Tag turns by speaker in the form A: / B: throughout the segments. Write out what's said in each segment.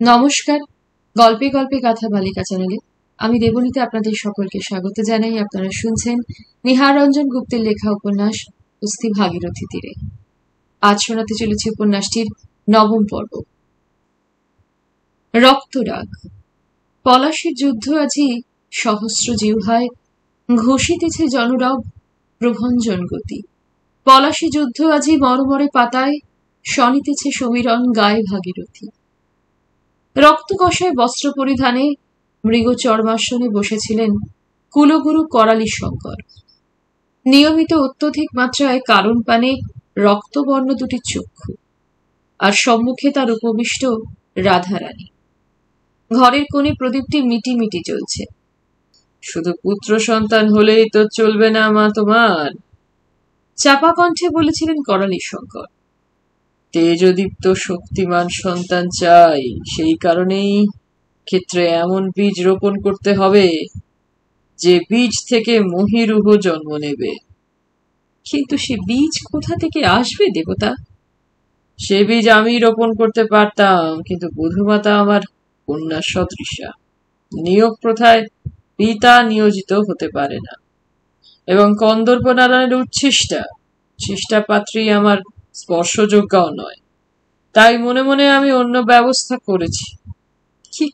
A: নমস্কার। গল্পে গল্পে গাথা বালিকা চ্যানেলে আমি দেবনীতে আপনাদের সকলকে স্বাগত জানাই। আপনারা শুনছেন নিহার রঞ্জন গুপ্তের লেখা উপন্যাস অস্থি ভাগীরথী তীরে। আজ শোনাতে চলেছে উপন্যাসটির নবম পর্ব, রক্তরাগ। পলাশীর যুদ্ধ আজি সহস্র জিহ্বায় ঘোষিতেছে জনরব প্রভঞ্জন গতি। পলাশী যুদ্ধ আজি মরমরে পাতায় শনিতেছে সমীরণ গায়ে ভাগীরথী। রক্তকষায় বস্ত্র পরিধানে মৃগ চর্মাসনে বসেছিলেন কুলগুরু করালি শঙ্কর। নিয়মিত অত্যধিক মাত্রায় কারণ পানে রক্তবর্ণ দুটি চক্ষু, আর সম্মুখে তার উপবিষ্ট রাধারানী। ঘরের কোণে প্রদীপটি মিটি মিটি জ্বলছে। শুধু পুত্র সন্তান হলেই তো চলবে না মা তোমার, চাপা কণ্ঠে বলেছিলেন করালি শঙ্কর। তেজদীপ্ত শক্তিমান সন্তান চাই, সেই কারণেই ক্ষেত্রে এমন বীজ রোপণ করতে হবে যে বীজ থেকে মহীরুহ জন্ম নেবে। কিন্তু সে বীজ কোথা থেকে আসবে দেবতা? সে বীজ আমি রোপণ করতে পারতাম, কিন্তু বধূমাতা আমার কন্যা সদৃশা। নিয়োগ প্রথায় পিতা নিয়োজিত হতে পারে না, এবং কন্দর্প নারায়ণের উচ্ছিষ্টা পাত্রী আমার স্পর্শযোগ্যাও নয়। তাই মনে মনে আমি অন্য ব্যবস্থা করেছি।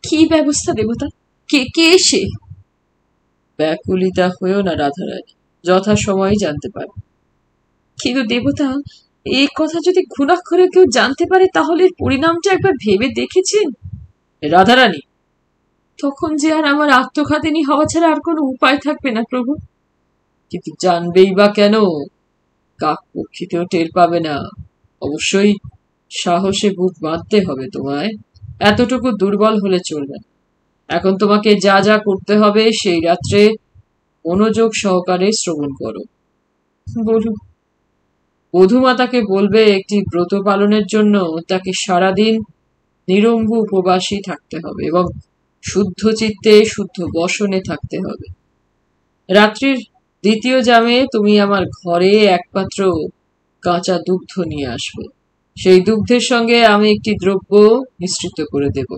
A: কি ব্যবস্থা দেবতা? কে সে? ব্যাকুলিতা হয়েও না রাধারানী, যথা সময় জানতে পারে। কিন্তু দেবতা, এই কথা যদি ঘুণাক্ষরে কেউ জানতে পারে, তাহলে পরিণামটা একবার ভেবে দেখেছেন? রাধারানী, তখন যে আর আমার আত্মঘাতিনী হওয়া ছাড়া আর কোনো উপায় থাকবে না প্রভু। কিন্তু জানবেই বা কেন? কাক পক্ষীতেও টের পাবে না। অবশ্যই সাহসে বুক বাঁধতে হবে তোমায়। এতটুকু দুর্বল হলে চলবে না। এখন তোমাকে যা যা করতে হবে সেই রাত্রে মনোযোগ সহকারে শ্রবণ করো। বলুন। বধূমাতাকে বলবে একটি ব্রত পালনের জন্য তাকে সারাদিন নিরম্বু উপবাসী থাকতে হবে এবং শুদ্ধ চিত্তে শুদ্ধ বসনে থাকতে হবে। রাত্রির দ্বিতীয় জামে তুমি আমার ঘরে একমাত্র কাঁচা দুগ্ধ নিয়ে আসবে। সেই দুগ্ধের সঙ্গে আমি একটি দ্রব্য মিশ্রিত করে দেব।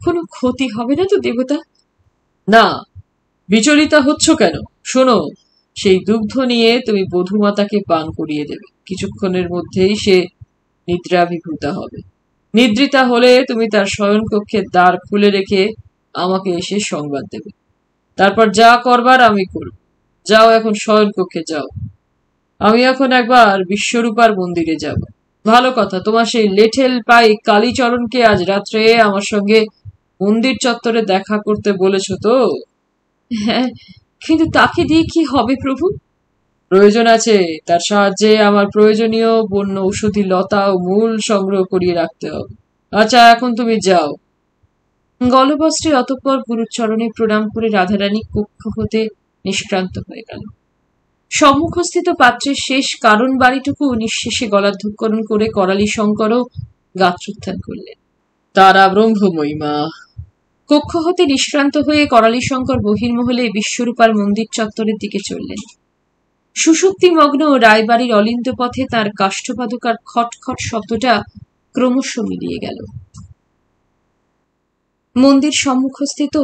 A: কোনো ক্ষতি হবে না তো দেবতা? না। বিচলিতা হচ্ছ কেন? শোনো, সেই দুগ্ধ নিয়ে তুমি বধূমাতাকে পান করিয়ে দেবে। কিছুক্ষণের মধ্যেই সে নিদ্রাভিভূতা হবে। নিদ্রিতা হলে তুমি তার শয়নকক্ষের দ্বার খুলে রেখে আমাকে এসে সংবাদ দেবে। তারপর যা করবার আমি করব। যাও, এখন শয়নকক্ষে যাও। আমি এখন একবার বিশ্বরূপার মন্দিরে যাব। ভালো কথা, তোমার সেই লেঠেল পাই কালীচরণকে আজ রাত্রে আমার সঙ্গে মন্দির চত্বরে দেখা করতে বলেছ তো? হ্যাঁ, কিন্তু তাকে দিয়ে কি হবে প্রভু? প্রয়োজন আছে। তার সাহায্যে আমার প্রয়োজনীয় বন্য ঔষধি লতা ও মূল সংগ্রহ করিয়ে রাখতে হবে। আচ্ছা, এখন তুমি যাও। গলবস্ত্রে অতঃপর গুরুচরণে প্রণাম করে রাধারানী কক্ষ হতে নিষ্ক্রান্ত হয়ে গেল। সম্মুখস্থিত পাত্রের শেষ কারণ বাড়িটুকু নিঃশেষে গলাধঃকরণ করে করালি শঙ্করও গাত্রোত্থান করলেন। তারা ব্রহ্মময়ী মা। কক্ষ হতে নিষ্ক্রান্ত হয়ে করালি শঙ্কর বহির্মহলে বিশ্বরূপার মন্দির চত্বরের দিকে চললেন। সুষুপ্তিমগ্ন রায়বাড়ির অলিন্দ পথে তাঁর কাষ্ঠপাদুকার খটখট শব্দটা ক্রমশ মিলিয়ে গেল। মন্দির সম্মুখস্থিত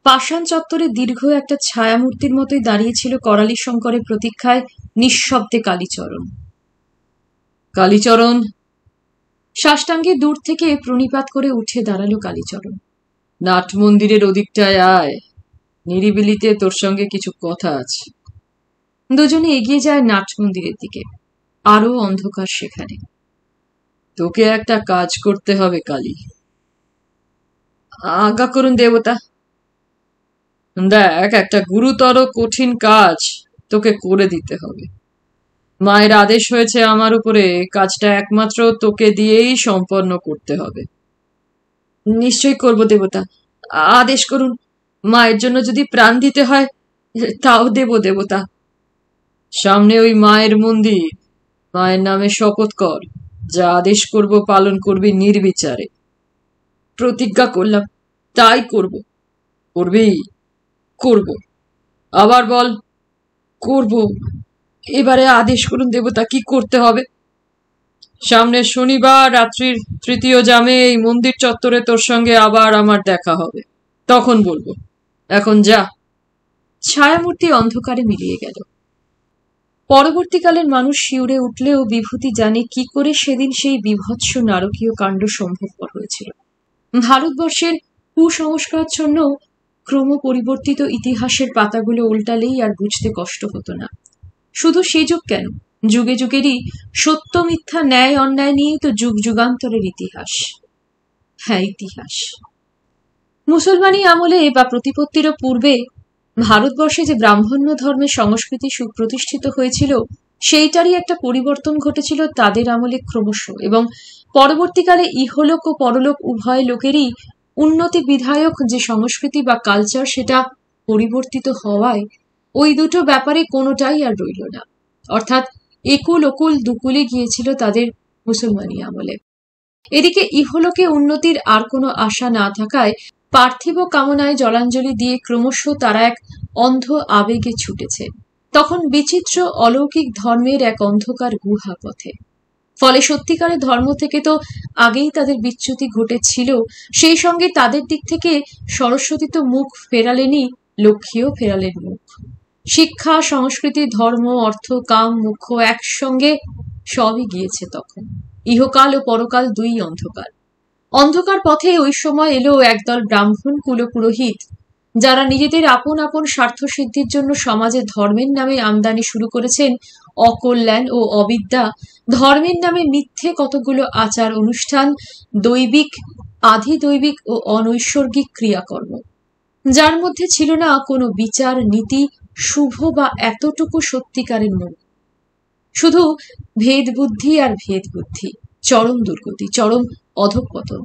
A: পাষাণ চত্বরে দীর্ঘ একটা ছায়ামূর্তির মতোই দাঁড়িয়েছিল করালি শঙ্করের প্রতীক্ষায় নিঃশব্দে কালীচরণ। কালীচরণ! সাষ্টাঙ্গে দূর থেকে প্রণিপাত করে উঠে দাঁড়ালো কালীচরণ। নাট মন্দিরের ওদিকটায় আয়, নিরিবিলিতে তোর সঙ্গে কিছু কথা আছে। দুজনে এগিয়ে যায় নাট মন্দিরের দিকে। আরো অন্ধকার সেখানে। তোকে একটা কাজ করতে হবে কালী। আজ্ঞা করুন দেবতা। দেখ, একটা গুরুতর কঠিন কাজ তোকে করে দিতে হবে। মায়ের আদেশ হয়েছে আমার উপরে, কাজটা একমাত্র তোকে দিয়েই সম্পন্ন করতে হবে। নিশ্চয়ই করব দেবতা, আদেশ করুন। মায়ের জন্য যদি প্রাণ দিতে হয় তাও দেব দেবতা। সামনে ওই মায়ের মন্দির, মায়ের নামে শপথ কর, যা আদেশ করব পালন করবি নির্বিচারে। প্রতিজ্ঞা করলাম, তাই করব। করবি? করব। আবার বল, করব। এবারে আদেশ করুন দেবতা, কি করতে হবে? সামনের শনিবার রাত্রির তৃতীয় জামে এই মন্দির চত্বরে তোর সঙ্গে আবার আমার দেখা হবে, তখন বলবো। এখন যা। ছায়ামূর্তি অন্ধকারে মিলিয়ে গেল। পরবর্তীকালের মানুষ শিউরে উঠলেও বিভূতি জানে কি করে সেদিন সেই বীভৎস নারকীয় কাণ্ড সম্ভবপর হয়েছিল। ভারতবর্ষের কুসংস্কারাচ্ছন্ন ক্রম পরিবর্তিত ইতিহাসের পাতাগুলো উল্টালেই আর বুঝতে কষ্ট হতো না। শুধু সে যুগ কেন, যুগে যুগেরই সত্য মিথ্যা ন্যায় অন্যায় নিয়েই তো যুগ যুগান্তরের ইতিহাস। হ্যাঁ, ইতিহাস। মুসলমানি আমলে বা প্রতিপত্তিরও পূর্বে ভারতবর্ষে যে ব্রাহ্মণ্য ধর্মের সংস্কৃতি সুপ্রতিষ্ঠিত হয়েছিল, সেইটারই একটা পরিবর্তন ঘটেছিল তাদের আমলে ক্রমশ, এবং পরবর্তীকালে ইহলোক ও পরলোক উভয় লোকেরই উন্নতি বিধায়ক যে সংস্কৃতি বা কালচার, সেটা পরিবর্তিত হওয়ায় ওই দুটো ব্যাপারে কোনোটাই আর রইল না। অর্থাৎ একুল ওকুল দুকুলে গিয়েছিল তাদের মুসলমানি আমলে। এদিকে ইহলোকে উন্নতির আর কোনো আশা না থাকায় পার্থিব কামনায় জলাঞ্জলি দিয়ে ক্রমশ তারা এক অন্ধ আবেগে ছুটেছে, তখন বিচিত্র অলৌকিক ধর্মের এক অন্ধকার গুহা পথে। ফলে সত্যিকারের ধর্ম থেকে তো আগেই তাদের বিচ্যুতি ঘটেছিল, সেই সঙ্গে তাদের দিক থেকে সরস্বতী তো মুখ ফেরালেনই, লক্ষ্মীও ফেরালেন মুখ। শিক্ষা, সংস্কৃতি, ধর্ম, অর্থ, কাম, মুখ্য একসঙ্গে সবই গিয়েছে তখন। ইহকাল ও পরকাল দুই অন্ধকার। অন্ধকার পথে ওই সময় এলো একদল ব্রাহ্মণ কুলপুরোহিত, যারা নিজেদের আপন আপন স্বার্থ সিদ্ধির জন্য সমাজে ধর্মের নামে আমদানি শুরু করেছেন অকল্যাণ ও অবিদ্যা, ধর্মের নামে মিথ্যে কতগুলো আচার অনুষ্ঠান, দৈবিক, আধিদৈবিক ও অনৈসর্গিক ক্রিয়াকর্ম, যার মধ্যে ছিল না কোনো বিচার, নীতি, শুভ বা এতটুকু সত্যিকারের মন। শুধু ভেদ বুদ্ধি আর ভেদ বুদ্ধি, চরম দুর্গতি, চরম অধঃপতন।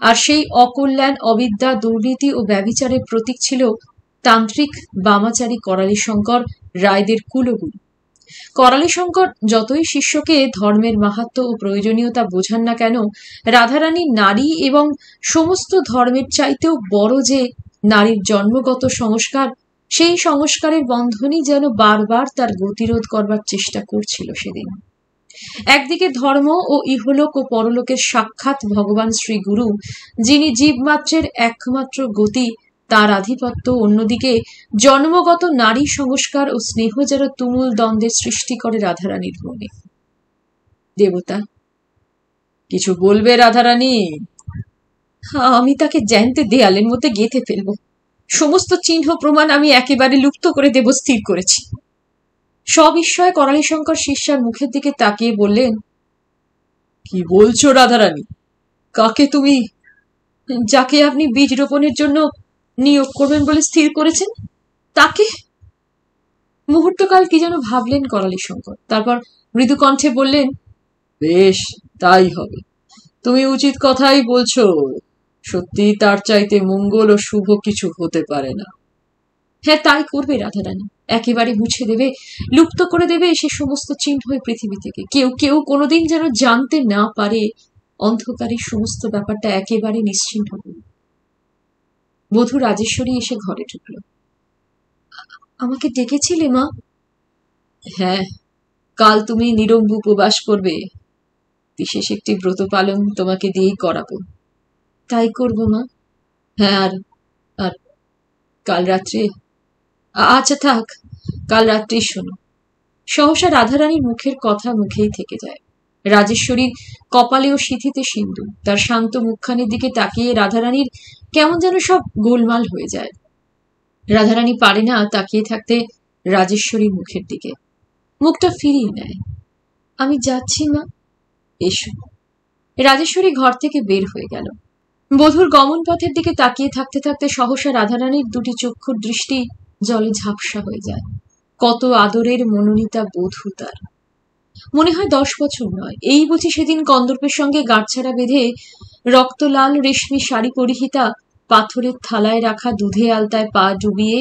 A: আর সেই অকল্যাণ, অবিদ্যা, দুর্নীতি ও ব্যভিচারের প্রতীক ছিল তান্ত্রিক বামাচারী করালি শঙ্কর রায়দের কুলগুরু। করালি শঙ্কর যতই শিষ্যকে ধর্মের মাহাত্ম্য ও প্রয়োজনীয়তা বোঝান না কেন, রাধারানী নারী এবং সমস্ত ধর্মের চাইতেও বড় যে নারীর জন্মগত সংস্কার, সেই সংস্কারের বন্ধনই যেন বারবার তার গতিরোধ করবার চেষ্টা করছিল সেদিন। একদিকে ধর্ম ও ইহলোক ও পরলোকের সাক্ষাৎ ভগবান শ্রী গুরু, যিনি জীবমাত্রের একমাত্র গতি, তার আধিপত্য; অন্যদিকে জন্মগত নারী সংস্কার ও স্নেহ যেন তুমুল দ্বন্দ্বের সৃষ্টি করে রাধারানীর মনে। দেবতা, কিছু বলবে রাধারানী? আমি তাকে জ্যান্তে দেয়ালের মধ্যে গেঁথে ফেলবো, সমস্ত চিহ্ন প্রমাণ আমি একেবারে লুপ্ত করে দেব স্থির করেছি। সবিস্ময়ে করালি শঙ্কর শিষ্যার মুখের দিকে তাকিয়ে বললেন, কি বলছো রাধারানী? কাকে তুমি, যাকে আপনি বীজ রোপণের জন্য নিয়োগ করবেন বলে স্থির করেছেন, তাকে? মুহূর্তকাল কি যেন ভাবলেন করালি শঙ্কর, তারপর মৃদু কণ্ঠে বললেন, বেশ, তাই হবে। তুমি উচিত কথাই বলছো। সত্যি তার চাইতে মঙ্গল ও শুভ কিছু হতে পারে না। হ্যাঁ, তাই করবে রাধারানী, একেবারে মুছে দেবে, লুপ্ত করে দেবে সে সমস্ত চিহ্ন পৃথিবী থেকে। কেউ কেউ কোনোদিন যেন জানতে না পারে, অন্ধকারের সমস্ত ব্যাপারটা একেবারে নিশ্চিহ্ন হবে। বধূ রাজেশ্বরী এসে ঘরে ঢুকল। আমাকে ডেকেছিলে মা? হ্যাঁ, কাল তুমি নিরম্ব উপবাস করবে, বিশেষ একটি ব্রত পালন তোমাকে দিয়েই করাবো। তাই করবো মা। হ্যাঁ, আর কাল রাত্রে, আচ্ছা থাক, কাল রাত্রেই শোনো। সহসা রাধারানীর মুখের কথা মুখেই থেকে যায়। রাজেশ্বরীর কপালে ও সিঁথিতে সিন্ধু, তার শান্ত মুখখানির দিকে তাকিয়ে রাধারানীর কেমন যেন সব গোলমাল হয়ে যায়। রাধারানী পারে না তাকিয়ে থাকতে রাজেশ্বরীর মুখের দিকে, মুখটা ফিরিয়ে নেয়। আমি যাচ্ছি মা। এসো। রাজেশ্বরী ঘর থেকে বের হয়ে গেল। বধূর গমন পথের দিকে তাকিয়ে থাকতে থাকতে সহসা রাধারানীর দুটি চক্ষুর দৃষ্টি জলে ঝাপসা হয়ে যায়। কত আদরের মনোনীতা বধূ তার! মনে হয় 10 বছর নয়, এই বুঝি সেদিন কন্দর্পের সঙ্গে গাঁটছাড়া বেঁধে রক্তলাল রেশমি শাড়ি পরিহিতা, পাথরের থালায় রাখা দুধে আলতায় পা ডুবিয়ে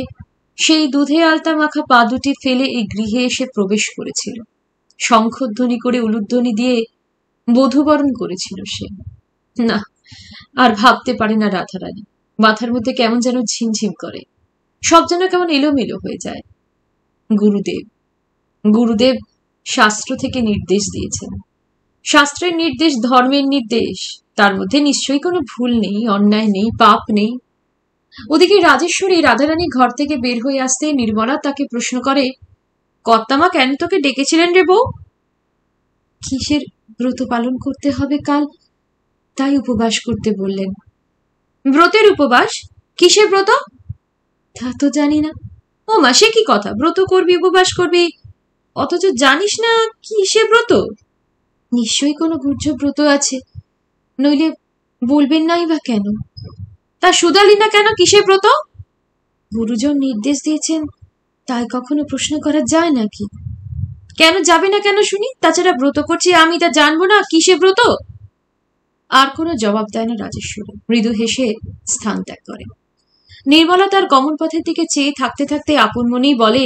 A: সেই দুধে আলতা মাখা পা দুটি ফেলে এই গৃহে এসে প্রবেশ করেছিল। শঙ্খধ্বনি করে উলুধ্বনি দিয়ে বধূবরণ করেছিল সে। না, আর ভাবতে পারে না রাধারানী। মাথার মধ্যে কেমন যেন ঝিমঝিম করে, সব যেন কেমন এলোমেলো হয়ে যায়। গুরুদেব শাস্ত্র থেকে নির্দেশ দিয়েছেন, শাস্ত্রের নির্দেশ, ধর্মের নির্দেশ, তার মধ্যে নিশ্চয়ই কোনো ভুল নেই, অন্যায় নেই, পাপ নেই। ওদিকে রাজেশ্বরী রাধারানী ঘর থেকে বের হয়ে আসতে নির্মলা তাকে প্রশ্ন করে, কর্তামা কেন তোকে ডেকেছিলেন রে বউ? কিসের ব্রত পালন করতে হবে কাল, তাই উপবাস করতে বললেন। ব্রতের উপবাস? কিসের ব্রত? তা তো জানি না। ও মা, সে কি কথা, ব্রত করবি, উপবাস করবি, অথচ জানিস না কিসের ব্রত? নিশ্চয়ই কোনো গুহ্য ব্রত আছে, নইলে বলবেন নাই বা কেন? তা শুধালি না কেন কিসের ব্রত? গুরুজন নির্দেশ দিয়েছেন, তাই কখনো প্রশ্ন করা যায় নাকি? কেন যাবে না কেন শুনি? তাছাড়া ব্রত করছি আমি, তা জানবো না কিসের ব্রত? আর কোনো জবাব দেয় না রাজেশ্বরী, মৃদু হেসে স্থান ত্যাগ করে। নির্মলা তার গমন পথের দিকে চেয়ে থাকতে থাকতে আপন মনেই বলে,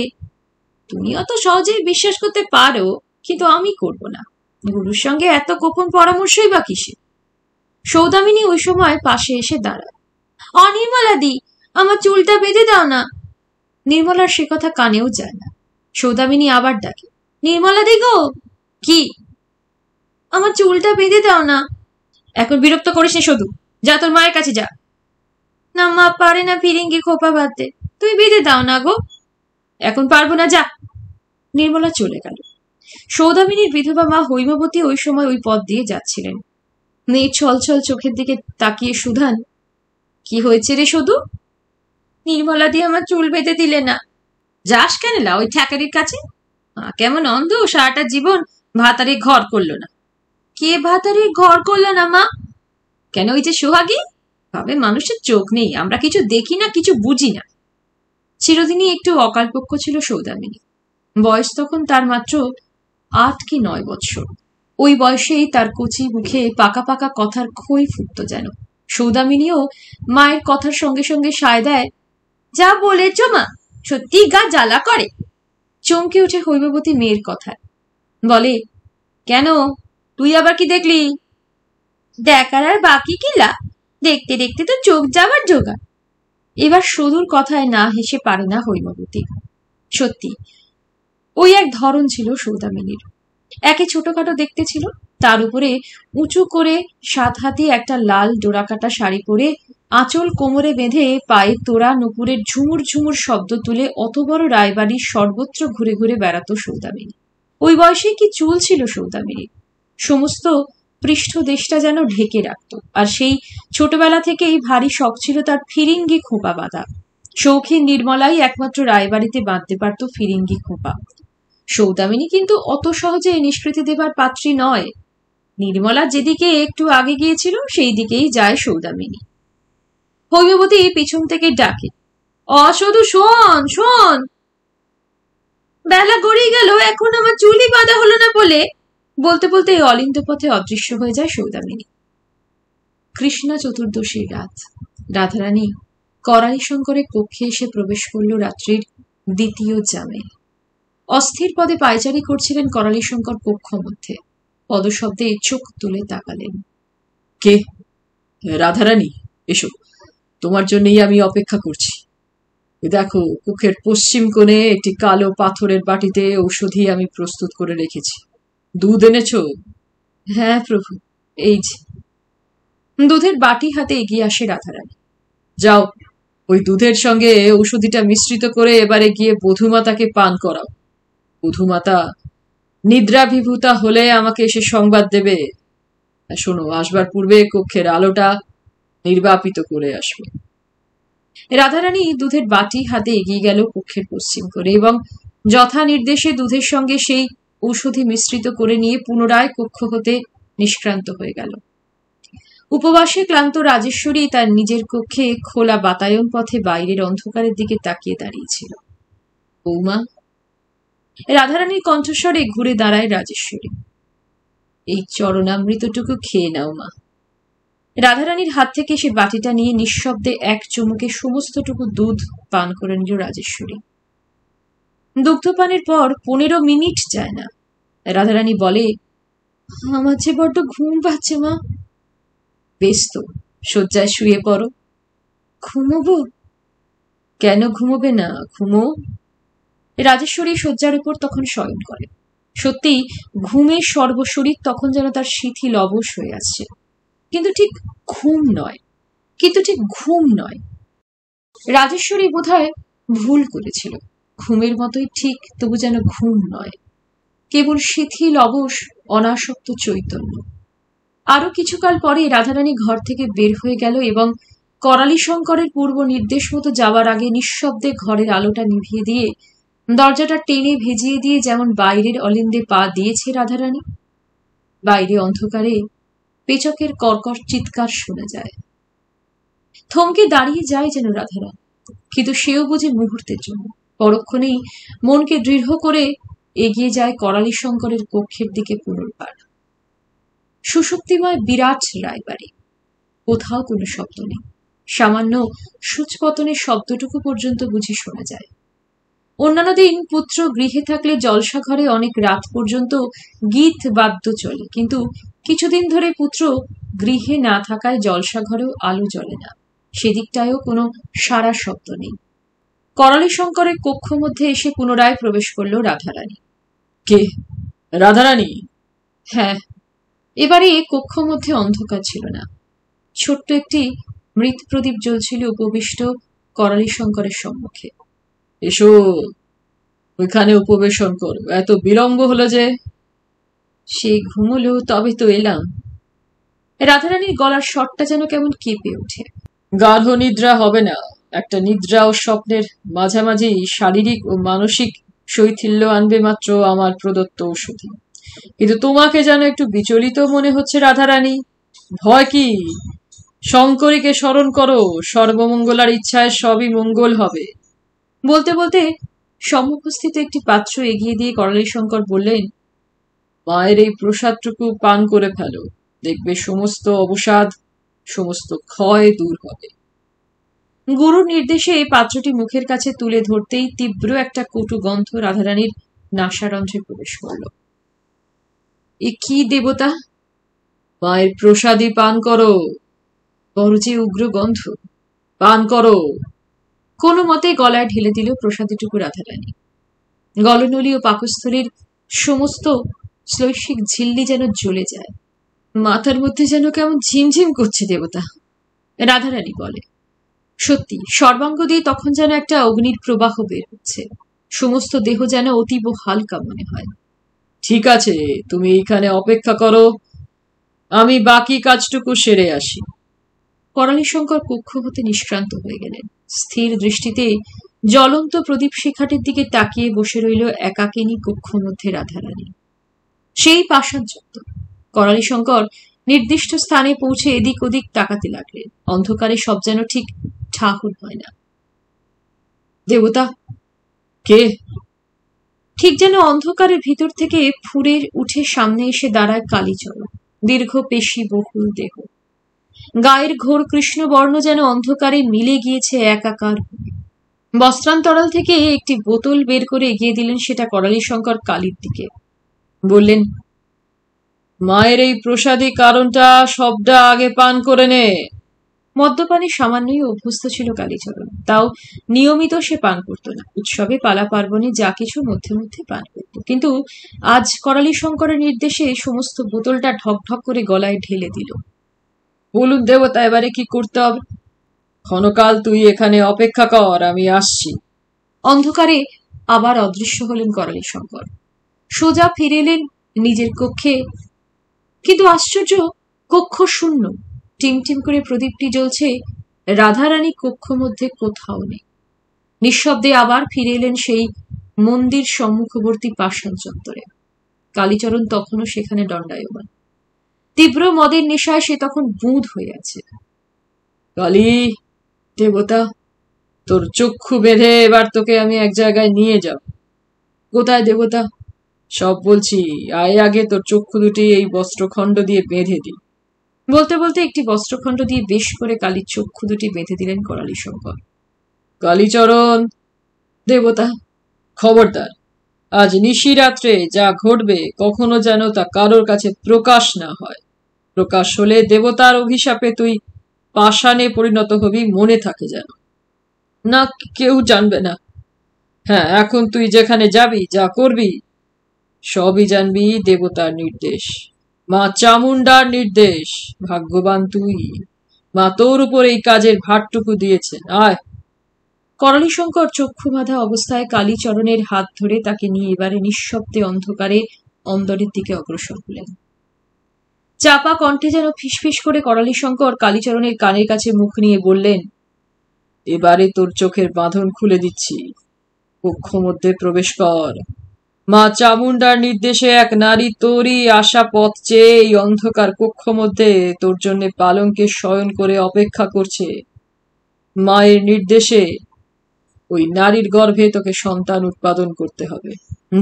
A: তুমি অত সহজেই বিশ্বাস করতে পারো, কিন্তু আমি করব না। গুরুর সঙ্গে এত গোপন পরামর্শই বা কিসে? সৌদামিনী ওই সময় পাশে এসে দাঁড়ায়। অনির্মলা দি, আমার চুলটা বেঁধে দাও না। নির্মলার সে কথা কানেও যায় না। সৌদামিনী আবার ডাকে, নির্মলা দি গো। কি? আমার চুলটা বেঁধে দাও না। এখন বিরক্ত করিস না শুধু, যা তোর মায়ের কাছে যা। না মা, পারে না ফিরিঙ্গি খোপা বাঁধতে, তুই বেঁধে দাও না গো। এখন পারবো না, যা। নির্মলা চলে গেল। সৌদামিনীর বিধবা মা হৈমবতী ওই সময় ওই পথ দিয়ে যাচ্ছিলেন। মেয়ে ছলছল চোখের দিকে তাকিয়ে সুধান, কি হয়েছে রে শুধু? নির্মলা দিয়ে আমার চুল বেঁধে দিলে না। যাস কেন লা ওই ঠ্যাকারির কাছে? কেমন অন্ধ, সারাটা জীবন ভাতারে ঘর করলো না। কে ভাতারে ঘর করলো না মা? কেন ওই যে সোহাগী ভাবে মানুষের চোখ নেই, আমরা কিছু দেখি না, কিছু বুঝি না। চিরদিনই একটু অকালপক্ষ ছিল সৌদামিনী। বয়স তখন তার মাত্র 8 কি 9 বৎসর। ওই বয়সেই তার কচি মুখে পাকা পাকা কথার খই ফুটত যেন। সৌদামিনীও মায়ের কথার সঙ্গে সঙ্গে সায় দেয়, যা বলেছ মা, সত্যি গা জ্বালা করে। চমকে উঠে হৈমবতী মেয়ের কথায়, বলে, কেন, তুই আবার কি দেখলি? দেখার আর বাকি কিলা, দেখতে দেখতে তো চোখ যাবার জোগাড়। এবার সদুর কথায় না হেসে পারে না হৈমবতী। সত্যি ওই এক ধরন ছিল সৌদামিনীর। একে ছোটখাটো দেখতে ছিল, তার উপরে উঁচু করে 7 হাতি একটা লাল ডোরাকাটা শাড়ি পরে আঁচল কোমরে বেঁধে পায়ে তোড়া নুপুরের ঝুমুর ঝুমুর শব্দ তুলে অত বড় রায়বাড়ির সর্বত্র ঘুরে ঘুরে বেড়াত সৌদামিনী। ওই বয়সে কি চুল ছিল সৌদামিনীর! সমস্ত পৃষ্ঠদেশটা যেন ঢেকে রাখত। আর সেই ছোটবেলা থেকেই ভারী শখ ছিল তার ফিরিঙ্গি খোঁপা বাঁধা। শৌখিন নির্মলাই একমাত্র রায়বাড়িতে বাঁধতে পারত ফিরিঙ্গি খোঁপা। সৌদামিনী কিন্তু অত সহজে নিষ্কৃতি দেবার পাত্রী নয়। নির্মলা যেদিকে একটু আগে গিয়েছিল সেই দিকেই যায় সৌদামিনী। হৈমবতী পিছন থেকে ডাকে, অসধু শোন শোন, বেলা গড়িয়ে গেল, এখন আমার চুলই বাঁধা হলো না বলে। বলতে বলতে এই অলিন্দ পথে অদৃশ্য হয়ে যায় সৌদামিনী। কৃষ্ণা চতুর্দশীর রাত। রাধারানী করালি শঙ্করের কক্ষে এসে প্রবেশ করল রাত্রির দ্বিতীয় জামে। অস্থির পদে পায়চারি করছিলেন করালি শঙ্কর কক্ষ মধ্যে। পদশব্দে চোখ তুলে তাকালেন। কে? রাধারানী, এসো, তোমার জন্যই আমি অপেক্ষা করছি। দেখো, কক্ষের পশ্চিম কোণে একটি কালো পাথরের বাটিতে ঔষধি আমি প্রস্তুত করে রেখেছি। দুধ এনেছ? হ্যাঁ প্রভু, এই যে। দুধের বাটি হাতে এগিয়ে আসে রাধারানী। যাও, ওই দুধের সঙ্গে ঔষধিটা মিশ্রিত করে এবারে গিয়ে বধূমাতাকে পান করাও। বধূমাতা নিদ্রাভিভূতা হলে আমাকে এসে সংবাদ দেবে। শোনো, আসবার পূর্বে কক্ষের আলোটা নির্বাপিত করে আসবে। রাধারানী দুধের বাটি হাতে এগিয়ে গেল কক্ষের পশ্চিম করে এবং যথা নির্দেশে দুধের সঙ্গে সেই ঔষধি মিশ্রিত করে নিয়ে পুনরায় কক্ষ হতে নিষ্ক্রান্ত হয়ে গেল। উপবাসে ক্লান্ত রাজেশ্বরী তার নিজের কক্ষে খোলা বাতায়ন পথে বাইরের অন্ধকারের দিকে তাকিয়ে দাঁড়িয়েছিল। বৌমা, রাধারানীর কণ্ঠস্বরে ঘুরে দাঁড়ায় রাজেশ্বরী। এই চরণামৃতটুকু খেয়ে নাও মা। রাধারানীর হাত থেকে সে বাটিটা নিয়ে নিঃশব্দে এক চুমুকে সমস্তটুকু দুধ পান করে নিল রাজেশ্বরী। দুগ্ধপানের পর 15 মিনিট যায় না। রাধারানী বলে, আমার যে বড্ড ঘুম পাচ্ছে মা। বেশ তো, শয্যায় শুয়ে পড়ো। ঘুমোবো? কেন ঘুমোবে না, ঘুমো। রাজেশ্বরী শয্যার উপর তখন শয়ন করে। সত্যি ঘুমের সর্বশরীর তখন যেন তার শিথিল অবশ হয়ে আসছে, কিন্তু ঠিক ঘুম নয়। রাজেশ্বরী বোধহয় ভুল করেছিল। ঘুমের মতোই ঠিক, তবু যেন ঘুম নয়, কেবল শিথিল অবশ অনাসক্ত চৈতন্য। আরো কিছুকাল পরে রাধারানী ঘর থেকে বের হয়ে গেল এবং করালি শঙ্করের পূর্ব নির্দেশ মতো যাওয়ার আগে নিঃশব্দে ঘরের আলোটা নিভিয়ে দিয়ে দরজাটা টেনে ভেজিয়ে দিয়ে যেমন বাইরের অলিন্দে পা দিয়েছে রাধারানী, বাইরে অন্ধকারে পেচকের কর্কশ চিৎকার শোনা যায়। থমকে দাঁড়িয়ে যায় যেন রাধারানী, কিন্তু সেও বুঝে মুহূর্তের জন্য। পরক্ষণেই মনকে দৃঢ় করে এগিয়ে যায় করালি শঙ্করের কক্ষের দিকে পুনর্বার। সুষুপ্তিময় বিরাট রায়বাড়ি, কোথাও কোনো শব্দ নেই, সামান্য সূচপতনের শব্দটুকু পর্যন্ত বুঝি শোনা যায়। অন্যান্য দিন পুত্র গৃহে থাকলে জলসা ঘরে অনেক রাত পর্যন্ত গীত বাদ্য চলে, কিন্তু কিছুদিন ধরে পুত্র গৃহে না থাকায় জলসা ঘরেও আলো জ্বলে না, সেদিকটায়ও কোনো সারা শব্দ নেই। করালি শঙ্করের কক্ষ মধ্যে এসে পুনরায় প্রবেশ করল রাধারানী।
B: কে? রাধারানী?
A: হ্যাঁ। এবারে কক্ষ মধ্যে অন্ধকার ছিল না, ছোট্ট একটি মৃত প্রদীপ জ্বলছিল উপবিষ্ট করালি শঙ্করের সম্মুখে।
B: এসো, ওইখানে উপবেশন করো। এত বিলম্ব হলো যে?
A: সে ঘুমলো, তবে তো এলাম। রাধারানীর গলার স্বরটা যেন কেমন কেঁপে ওঠে।
B: গাঢ় নিদ্রা হবে না, একটা নিদ্রা ও স্বপ্নের মাঝামাঝি শারীরিক ও মানসিক শৈথিল্য আনবে মাত্র আমার প্রদত্ত ঔষধি। কিন্তু তোমাকে যেন একটু বিচলিত মনে হচ্ছে রাধারানী। ভয় কি? শঙ্করীকে স্মরণ করো, সর্বমঙ্গলার ইচ্ছায় সবই মঙ্গল হবে।
A: বলতে বলতে সম্মুখস্থিত একটি পাত্র এগিয়ে দিয়ে করালি শঙ্কর বললেন,
B: মায়ের এই প্রসাদটুকু পান করে ফেলো, দেখবে সমস্ত অবসাদ, সমস্ত ক্ষয় দূর হবে।
A: গুরুর নির্দেশে এই পাত্রটি মুখের কাছে তুলে ধরতেই তীব্র একটা কটু গন্ধ রাধারানীর নাসারন্ধ্রে প্রবেশ করল। এ কি দেবতা?
B: মায়ের প্রসাদই পান করো।
A: বড় যে উগ্র গন্ধ।
B: পান করো।
A: কোনো মতে গলায় ঢেলে দিল প্রসাদীটুকু রাধারানী। গলনলী ও পাকস্থলীর সমস্ত শ্লৈষিক ঝিল্লি যেন জ্বলে যায়, মাথার মধ্যে যেন কেমন ঝিমঝিম করছে দেবতা। রাধারানী বলে, সত্যি সর্বাঙ্গ দিয়ে তখন যেন একটা অগ্নির প্রবাহ বের হচ্ছে, সমস্ত দেহ যেন অতীব হালকা মনে হয়।
B: ঠিক আছে, তুমি এখানে অপেক্ষা করো, আমি বাকি কাজটুকু সেরে আসি।
A: করালি শঙ্কর কক্ষ হতে নিষ্ক্রান্ত হয়ে গেলেন। স্থির দৃষ্টিতে জ্বলন্ত প্রদীপ শিখাটির দিকে তাকিয়ে বসে রইল একাকিনী কক্ষ মধ্যে রাধারানী। সেই পাষাণ চত্বর। করালি শঙ্কর নির্দিষ্ট স্থানে পৌঁছে এদিক ওদিক তাকাতে লাগলেন। অন্ধকারে সব যেন ঠিক ঠাকুর হয় না। দেবতা?
B: কে?
A: ঠিক যেন অন্ধকারের ভিতর থেকে ফুরে উঠে সামনে এসে দাঁড়ায় কালীচরণ। দীর্ঘ পেশি বহুল দেহ, গায়ের ঘোর কৃষ্ণবর্ণ যেন অন্ধকারে মিলে গিয়েছে একাকার। বস্ত্রান্তরাল থেকে একটি বোতল বের করে এগিয়ে দিলেন সেটা করালি শঙ্কর কালীর দিকে। বললেন,
B: মায়ের এই প্রসাদী কারণটা সবটা আগে পান করে নে।
A: মদ্যপানে সামান্যই অভ্যস্ত ছিল কালীচরণ, তাও নিয়মিত সে পান করত না। উৎসবে পালা পার্বণে যা কিছু মধ্যে মধ্যে পান করত, কিন্তু আজ করালি শঙ্করের নির্দেশে সমস্ত বোতলটা ঢক ঢক করে গলায় ঢেলে দিল।
B: বলুন দেবতা, এবারে কি করতে হবে? ক্ষণকাল তুই এখানে অপেক্ষা কর, আমি আসছি।
A: অন্ধকারে আবার অদৃশ্য হলেন করালি শঙ্কর। সোজা ফিরে এলেন নিজের কক্ষে, কিন্তু আশ্চর্য, কক্ষ শূন্য। টিমটিম করে প্রদীপটি জ্বলছে, রাধারানী কক্ষ মধ্যে কোথাও নেই। নিঃশব্দে আবার ফিরে এলেন সেই মন্দির সম্মুখবর্তী পাষাণ চত্বরে। কালীচরণ তখনও সেখানে দণ্ডায়মান। তীব্র মদের নেশায় সে তখন বুঁদ হয়ে আছে।
B: কালী দেবতা, তোর চক্ষু বেঁধে এবার তোকে আমি এক জায়গায় নিয়ে যাব। কোথায় দেবতা? সব বলছি, আয় আগে তোর চক্ষু দুটি এই বস্ত্রখণ্ড দিয়ে বেঁধে দি।
A: বলতে বলতে একটি বস্ত্রখণ্ড দিয়ে বেশ করে কালীর চক্ষু দুটি বেঁধে দিলেন করালি শঙ্কর।
B: কালীচরণ দেবতা, খবরদার, আজ নিশিরাত্রে যা ঘটবে কখনো যেন তা কারোর কাছে প্রকাশ না হয়। প্রকাশ হলে দেবতার অভিশাপে তুই পাষাণে পরিণত হবি, মনে থাকে যেন। না, কেউ জানবে না। হ্যাঁ, এখন তুই যেখানে যাবি, যা করবি, সবই জানবি দেবতার নির্দেশ, মা চামুন্ডার নির্দেশ। ভাগ্যবান তুই, মা তোর উপর এই কাজের ভারটুকু দিয়েছেন। আয়।
A: করালিশঙ্কর চক্ষু বাঁধা অবস্থায় কালীচরণের হাত ধরে তাকে নিয়ে এবারে নিঃশব্দে অন্ধকারে অন্দরের দিকে অগ্রসর হলেন। চাপা কণ্ঠে যেন ফিসফিস করে করালিশঙ্কর কালীচরণের কানের কাছে মুখ নিয়ে বললেন,
B: এবারে তোর চোখের বাঁধন খুলে দিচ্ছি, কক্ষ মধ্যে প্রবেশ কর। মা চামুন্ডার নির্দেশে এক নারী তোরই আশা পথ চেয়ে এই অন্ধকার কক্ষ মধ্যে তোর জন্য পালঙ্কে শয়ন করে অপেক্ষা করছে। মায়ের নির্দেশে ওই নারীর গর্ভে তোকে সন্তান উৎপাদন করতে হবে।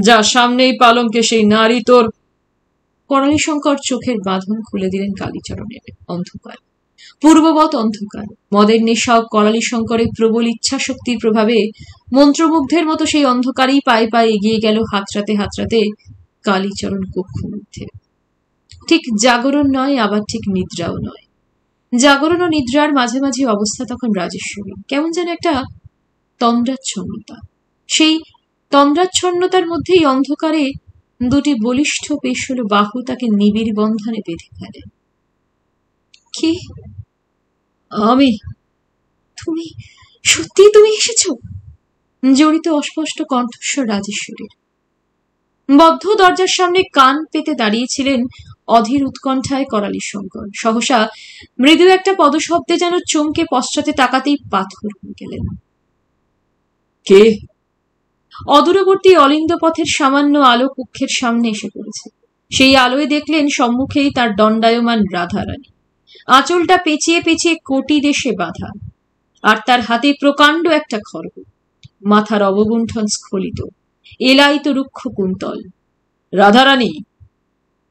B: যা সামনেই পালঙ্কে সেই নারী তোর।
A: করালিশঙ্কর চোখের বাঁধন খুলে দিলেন কালীচরণের। অন্ধকার, পূর্ববৎ অন্ধকার। মদের নেশা ও করালিশঙ্করের প্রবল ইচ্ছা শক্তির প্রভাবে মন্ত্রমুগ্ধের মতো সেই অন্ধকারেই পায়ে পায়ে এগিয়ে গেল হাতড়াতে হাতড়াতে কালীচরণ কক্ষ মধ্যে। ঠিক জাগরণ নয়, আবার ঠিক নিদ্রাও নয়। জাগরণ ও নিদ্রার মাঝামাঝি অবস্থা তখন রাজেশ্বরী। কেমন যেন একটা তন্দ্রাচ্ছন্নতা। সেই তন্দ্রাচ্ছন্নতার মধ্যেই অন্ধকারে দুটি বলিষ্ঠ পেশল বাহু তাকে নিবিড় বন্ধনে বেঁধে ফেলে। কি?
B: আমি?
A: তুমি? সত্যি তুমি এসেছ? জড়িত অস্পষ্ট কণ্ঠস্বর রাজেশ্বরীর। বদ্ধ দরজার সামনে কান পেতে দাঁড়িয়েছিলেন অধীর উৎকণ্ঠায় করালিশঙ্কর। সহসা মৃদু একটা পদশব্দে যেন চমকে পশ্চাতে তাকাতেই পাথর হয়ে গেলেন।
B: কে?
A: অদূরবর্তী অলিন্দ পথের সামান্য আলো কক্ষের সামনে এসে পড়েছে। সেই আলোয় দেখলেন সম্মুখেই তার দণ্ডায়মান রাধারানী, আঁচলটা পেঁচিয়ে পেঁচিয়ে কোটি দেশে বাঁধা, আর তার হাতে প্রকাণ্ড একটা খড়গ, মাথার অবগুণ্ঠন স্খলিত, এলাইত রুক্ষ কুন্তল।
B: রাধারানী?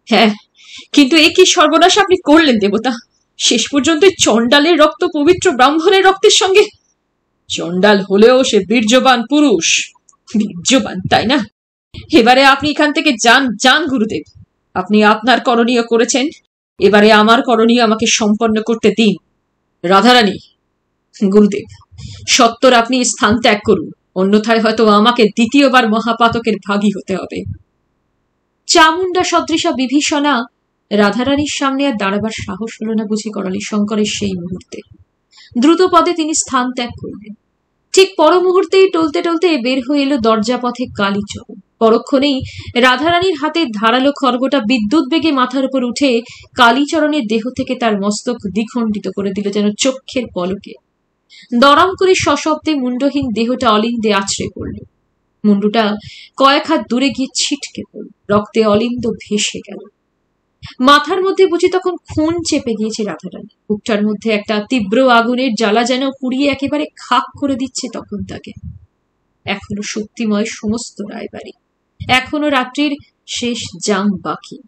A: হ্যাঁ,
B: কিন্তু এ কি সর্বনাশ আপনি করলেন দেবতা? শেষ পর্যন্ত চণ্ডালের রক্ত পবিত্র ব্রাহ্মণের রক্তের সঙ্গে। চণ্ডাল হলেও সে বীর্যবান পুরুষ। বীর্যবান, তাই না? এবারে আপনি এখান থেকে যান, যান গুরুদেব। আপনি আপনার করণীয় করেছেন, এবারে আমার করণীয় আমাকে সম্পন্ন করতে দিন। রাধারানী। গুরুদেব, সত্বর আপনি স্থান ত্যাগ করুন, অন্যথায় হয়তো আমাকে দ্বিতীয়বার মহাপাতকের ভাগী হতে হবে।
A: চামুন্ডা সদৃশা বিভীষণা রাধারানীর সামনে আর দাঁড়াবার সাহস হল না বুঝি করালিশঙ্করের সেই মুহূর্তে। দ্রুত পদে তিনি স্থান ত্যাগ করলেন। ঠিক পর মুহূর্তেই টলতে টলতে বের হয়ে এলো দরজা পথে কালীচরণ। পরক্ষণেই রাধারানীর হাতে ধারালো খড়গটা বিদ্যুৎ বেগে মাথার উপর উঠে কালীচরণের দেহ থেকে তার মস্তক দ্বিখণ্ডিত করে দিল যেন চক্ষের পলকে। দরাম করে সশব্দে মুন্ডহীন দেহটা অলিন্দে আছড়ে পড়ল। মুন্ডুটা কয়েক হাত দূরে গিয়ে ছিটকে পড়ল, রক্তে অলিন্দ ভেসে গেল। মাথার মধ্যে বুঝি তখন খুন চেপে গিয়েছে রাধারানী। বুকটার মধ্যে একটা তীব্র আগুনের জ্বালা যেন পুড়িয়ে একেবারে খাক করে দিচ্ছে তখন তাকে। এখনো শক্তিময় সমস্ত রায়বাড়ি, এখনো রাত্রির শেষ জাম বাকি।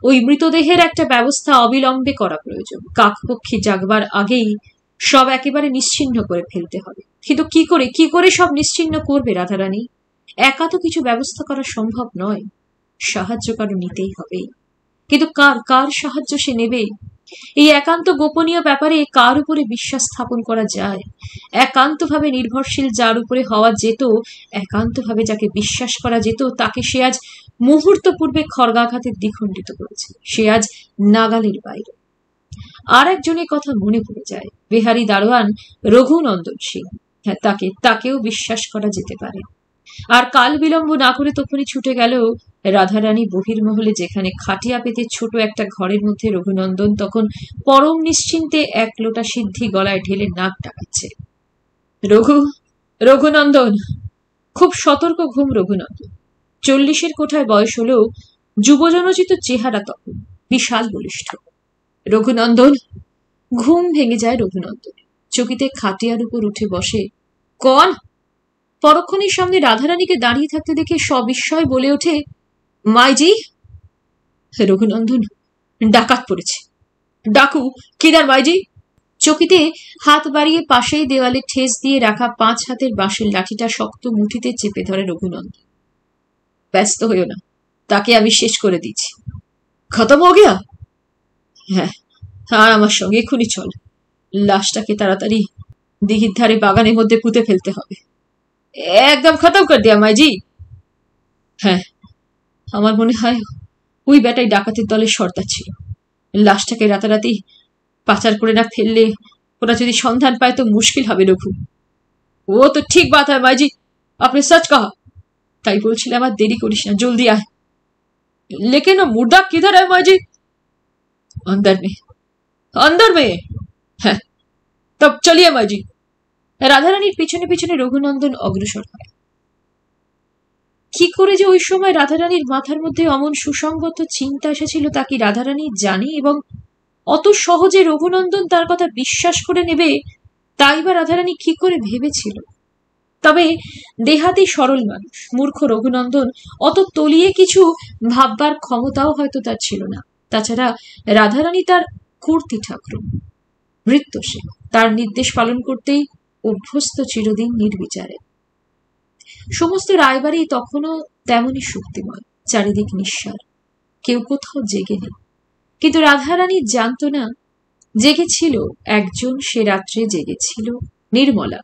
A: ওই মৃতদেহের একটা ব্যবস্থা অবিলম্বে করা প্রয়োজন। কাকপক্ষী জাগবার আগেই সব একেবারে নিশ্চিহ্ন করে ফেলতে হবে। কিন্তু কি করে সব নিশ্চিহ্ন করবে রাধারানী? একা তো কিছু ব্যবস্থা করা সম্ভব নয়, সাহায্য কারো নিতেই হবে। কিন্তু কার সাহায্য সে নেবে? এই একান্ত গোপনীয় ব্যাপারে কার উপরে বিশ্বাস স্থাপন করা যায়? একান্তভাবে নির্ভরশীল যার উপরে হওয়া যেত, একান্তভাবে যাকে বিশ্বাস করা যেত, তাকে সে আজ মুহূর্ত পূর্বে খড়গাঘাতে দ্বিখণ্ডিত করেছে। সে আজ নাগালের বাইরে। আর একজনের কথা মনে পড়ে যায়, বিহারী দারোয়ান রঘুনন্দন সিং। হ্যাঁ, তাকেও বিশ্বাস করা যেতে পারে। আর কাল বিলম্ব না করে তখনই ছুটে গেল রাধারানী বহির্মহলে, যেখানে খাটিয়া পেতে ছোট একটা ঘরের মধ্যে রঘুনন্দন তখন পরম নিশ্চিন্তে এক লোটা সিদ্ধি গলায় ঢেলে নাক ডাকাচ্ছে। রঘুনন্দন। খুব সতর্ক ঘুম রঘুনন্দন। 40-এর কোঠায় বয়স হলেও যুবজনোচিত চেহারা তখন, বিশাল বলিষ্ঠ। রঘুনন্দন। ঘুম ভেঙে যায় রঘুনন্দন। চকিতে খাটিয়ার উপর উঠে বসে। কন? পরক্ষণের সামনে রাধারানীকে দাঁড়িয়ে থাকতে দেখে সবিস্ময় বলে ওঠে, মাইজি। রঘুনন্দন। ডাকাত পড়েছে। ডাকু কিদার মাইজি? চকিতে হাত বাড়িয়ে পাশেই দেওয়ালে ঠেস দিয়ে রাখা 5 হাতের বাঁশের লাঠিটা শক্ত মুঠিতে চেপে ধরে রঘুনন্দন। ব্যস্ত হইও না, তাকে আমি শেষ করে দিচ্ছি। খতম হো গিয়া? হ্যাঁ, আর আমার সঙ্গে এক্ষুনি চল। লাশটাকে তাড়াতাড়ি দিঘির ধারে বাগানের মধ্যে পুঁতে ফেলতে হবে। একদম খতম কর দিয়া মাইজি। হ্যাঁ,
B: আমার মনে হয় ওই বেটাই ডাকাতের দলের সর্দার ছিল। লাশটাকে রাতারাতি পাচার করে না ফেললে ওরা যদি সন্ধান পায় তো মুশকিল হবে রঘু। ও তো ঠিক বাত হয় মাইজি, আপনি সচ কহা। তাই বলছিলাম আর দেরি করিস না, জলদি আয়। लेकिन मुर्दा किधर है माजी? अंदर में। अंदर में? হ্যাঁ, তব চলিয়ে মাজি। রাধারানীর পিছনে পিছনে রঘুনন্দন অগ্রসর হয়। কি করে যে ওই সময় রাধারানীর মাথার মধ্যে অমন সুসংগত চিন্তা এসেছিল তা কি রাধারানী জানে, এবং অত সহজে রঘুনন্দন তার কথা বিশ্বাস করে নেবে তাই বা রাধারানী কি করে ভেবেছিল? তবে দেহাতি সরল মানুষ মূর্খ রঘুনন্দন অত তলিয়ে কিছু ভাববার ক্ষমতাও হয়তো তার ছিল না। তাছাড়া রাধারানী তার কর্ত্রী ঠাকুর, ভৃত্য, সে তার নির্দেশ পালন করতেই অভ্যস্ত চিরদিন নির্বিচারে। সমস্ত রায়বাড়ি তখনও তেমনই শক্তিময়, চারিদিক নিঃসার, কেউ কোথাও জেগে নেই। কিন্তু রাধারানী জানত না জেগেছিল একজন, সে রাত্রে জেগেছিল নির্মলা।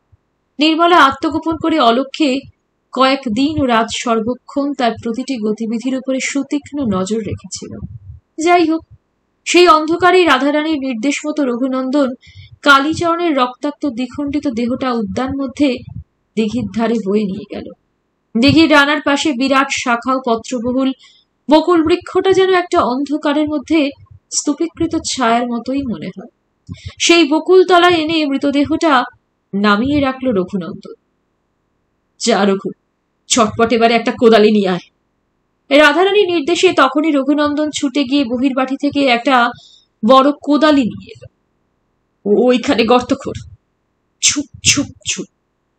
B: নির্মলা আত্মগোপন করে অলক্ষ্যে কয়েকদিন ও রাত সর্বক্ষণ তার প্রতিটি গতিবিধির উপরে সুতীক্ষ্ণ নজর রেখেছিল। যাই হোক, সেই অন্ধকারেই রাধারানীর নির্দেশ মতো রঘুনন্দন কালীচরণের রক্তাক্ত দ্বিখণ্ডিত দেহটা উদ্যান মধ্যে দিঘির ধারে বয়ে নিয়ে গেল। দিঘির রানার পাশে বিরাট শাখা ও পত্রবহুল বকুল বৃক্ষটা যেন একটা অন্ধকারের মধ্যে স্তূপীকৃত ছায়ার মতোই মনে হয়। সেই বকুল তলায় এনে মৃতদেহটা নামিয়ে রাখল রঘুনন্দন। যা রঘু, ছটপট এবারে একটা কোদালি নিয়ে আয়। রাধারানীর নির্দেশে তখনই রঘুনন্দন ছুটে গিয়ে বহির্বাটি থেকে একটা বড় কোদালি নিয়ে এলো। ওইখানে গর্ত খোঁড়। Soup soup soup.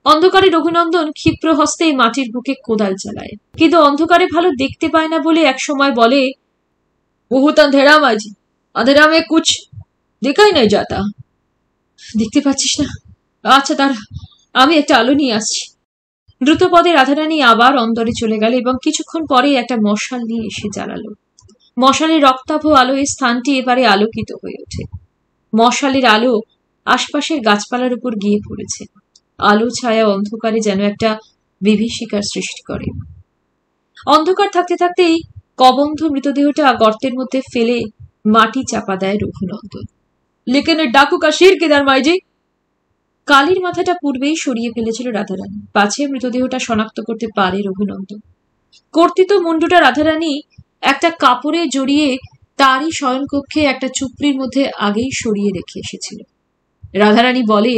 B: অন্ধকারে রঘুনন্দন ক্ষিপ্র হস্তে মাটির বুকে কোদাল চালায়, কিন্তু অন্ধকারে ভালো দেখতে পায় না বলে এক সময় বলে, বহুত আন্ধেরা মাঝি, আন্ধেরা মে কুছ দেখাই নাই যাতা। দেখতে পাচ্ছিস না? আচ্ছা তার, আমি একটা আলো নিয়ে আসছি। দ্রুতপদে রাধারানী আবার অন্দরে চলে গেল এবং কিছুক্ষণ পরে একটা মশাল নিয়ে এসে জ্বালালো। মশালের রক্তাভ আলো এই স্থানটি এবারে আলোকিত হয়ে ওঠে। মশালের আলো আশপাশের গাছপালার উপর গিয়ে পড়েছে। আলো ছায়া অন্ধকারে যেন একটা বিভীষিকার সৃষ্টি করে। অন্ধকার থাকতে থাকতেই কবন্ধ মৃতদেহটা গর্তের মধ্যে ফেলে মাটি চাপা দেয় রঘুনন্দন। লেকিন ডাকু কা শির কিদার মাইজি? কালির মাথাটা পূর্বেই সরিয়ে ফেলেছিল রাধারানী, পাছে মৃতদেহটা শনাক্ত করতে পারে রঘুনন্দন। কর্তিত মুন্ডুটা রাধারানী একটা কাপড়ে জড়িয়ে তারই শয়নকক্ষে একটা চুপড়ির মধ্যে আগেই সরিয়ে রেখে এসেছিল। রাধারানী বলে,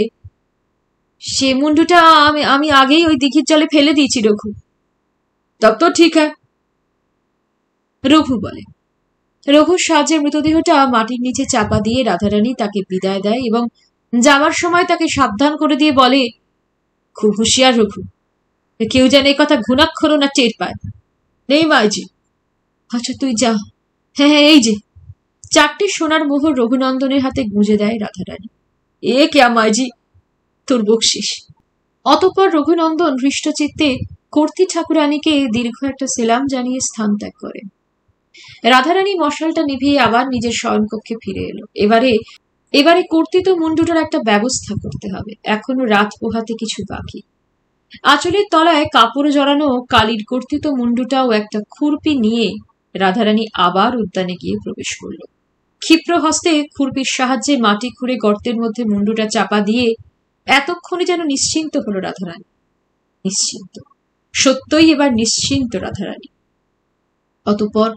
B: সে মুন্ডুটা আমি আগেই ওই দিঘির জলে ফেলে দিয়েছি রঘু। তব তো ঠিক হ্যাঁ, রঘু বলে। রঘুর সাহায্যে মৃতদেহটা মাটির নিচে চাপা দিয়ে রাধারানী তাকে বিদায় দেয় এবং যাওয়ার সময় তাকে সাবধান করে দিয়ে বলে, খুব হুঁশিয়ার রঘু, কেউ যেন এই কথা ঘুণাক্ষরও না টের পায়। নেই মাইজি। আচ্ছা তুই যা। হ্যাঁ হ্যাঁ, এই যে। 4টে সোনার মোহর রঘুনন্দনের হাতে গুঁজে দেয় রাধারানী। এ কেয়া মাইজি, তোর বকশিস। অতঃপর রঘুনন্দন হৃষ্টচিত্তে কর্ত্রী ঠাকুরানীকে দীর্ঘ একটা সেলাম জানিয়ে স্থান ত্যাগ করে। রাধারানী মশালটা নিভিয়ে আবার নিজের শয়নকক্ষে ফিরে এলো। এবারে কর্তৃত মুন্ডুটার একটা ব্যবস্থা করতে হবে। এখনো রাত পোহাতে কিছু বাকি। আঁচলের তলায় কাপড় জড়ানো কালির কর্তৃত মুন্ডুটাও একটা খুরপি নিয়ে রাধারানী আবার উদ্যানে গিয়ে প্রবেশ করল। ক্ষিপ্র হস্তে খুরপির সাহায্যে মাটি খুঁড়ে গর্তের মধ্যে মুন্ডুটা চাপা দিয়ে এতক্ষণে যেন নিশ্চিন্ত হলো রাধারানী। নিশ্চিন্ত, সত্যই এবার নিশ্চিন্ত রাধারানী। অতঃপর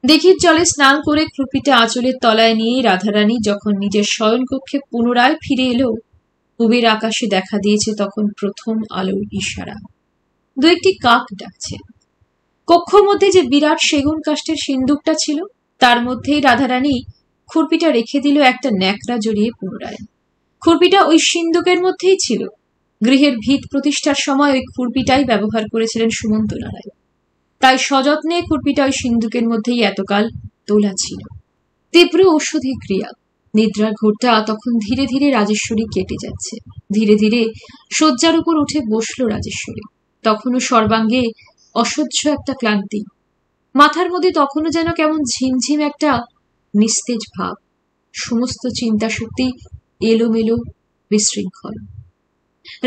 B: দিঘির জলে স্নান করে খুরপিটা আঁচলের তলায় নিয়ে রাধারানী যখন নিজের শয়নকক্ষে পুনরায় ফিরে এলো, পূবের আকাশে দেখা দিয়েছে তখন প্রথম আলোর ইশারা। 2-1টি কাক ডাকছে। কক্ষ মধ্যে যে বিরাট সেগুন কাষ্ঠের সিন্দুকটা ছিল তার মধ্যেই রাধারানী খুরপিটা রেখে দিল একটা ন্যাকড়া জড়িয়ে পুনরায়। খুরপিটা ওই সিন্দুকের মধ্যেই ছিল। গৃহের ভিত প্রতিষ্ঠার সময় ওই খুরপিটাই ব্যবহার করেছিলেন সুমন্ত নারায়ণ। তাই সযত্নে খুরপিটা ওই সিন্দুকের মধ্যেই এতকাল তোলা ছিল। তীব্র ঔষধি ক্রিয়া। নিদ্রার ঘোরটা তখন ধীরে ধীরে রাজেশ্বরী কেটে যাচ্ছে। ধীরে ধীরে শয্যার উপর উঠে বসলো রাজেশ্বরী। তখনও সর্বাঙ্গে অসহ্য একটা ক্লান্তি। মাথার মধ্যে তখনও যেন কেমন ঝিমঝিম একটা নিস্তেজ ভাব। সমস্ত চিন্তা শক্তি এলোমেলো, বিশৃঙ্খল।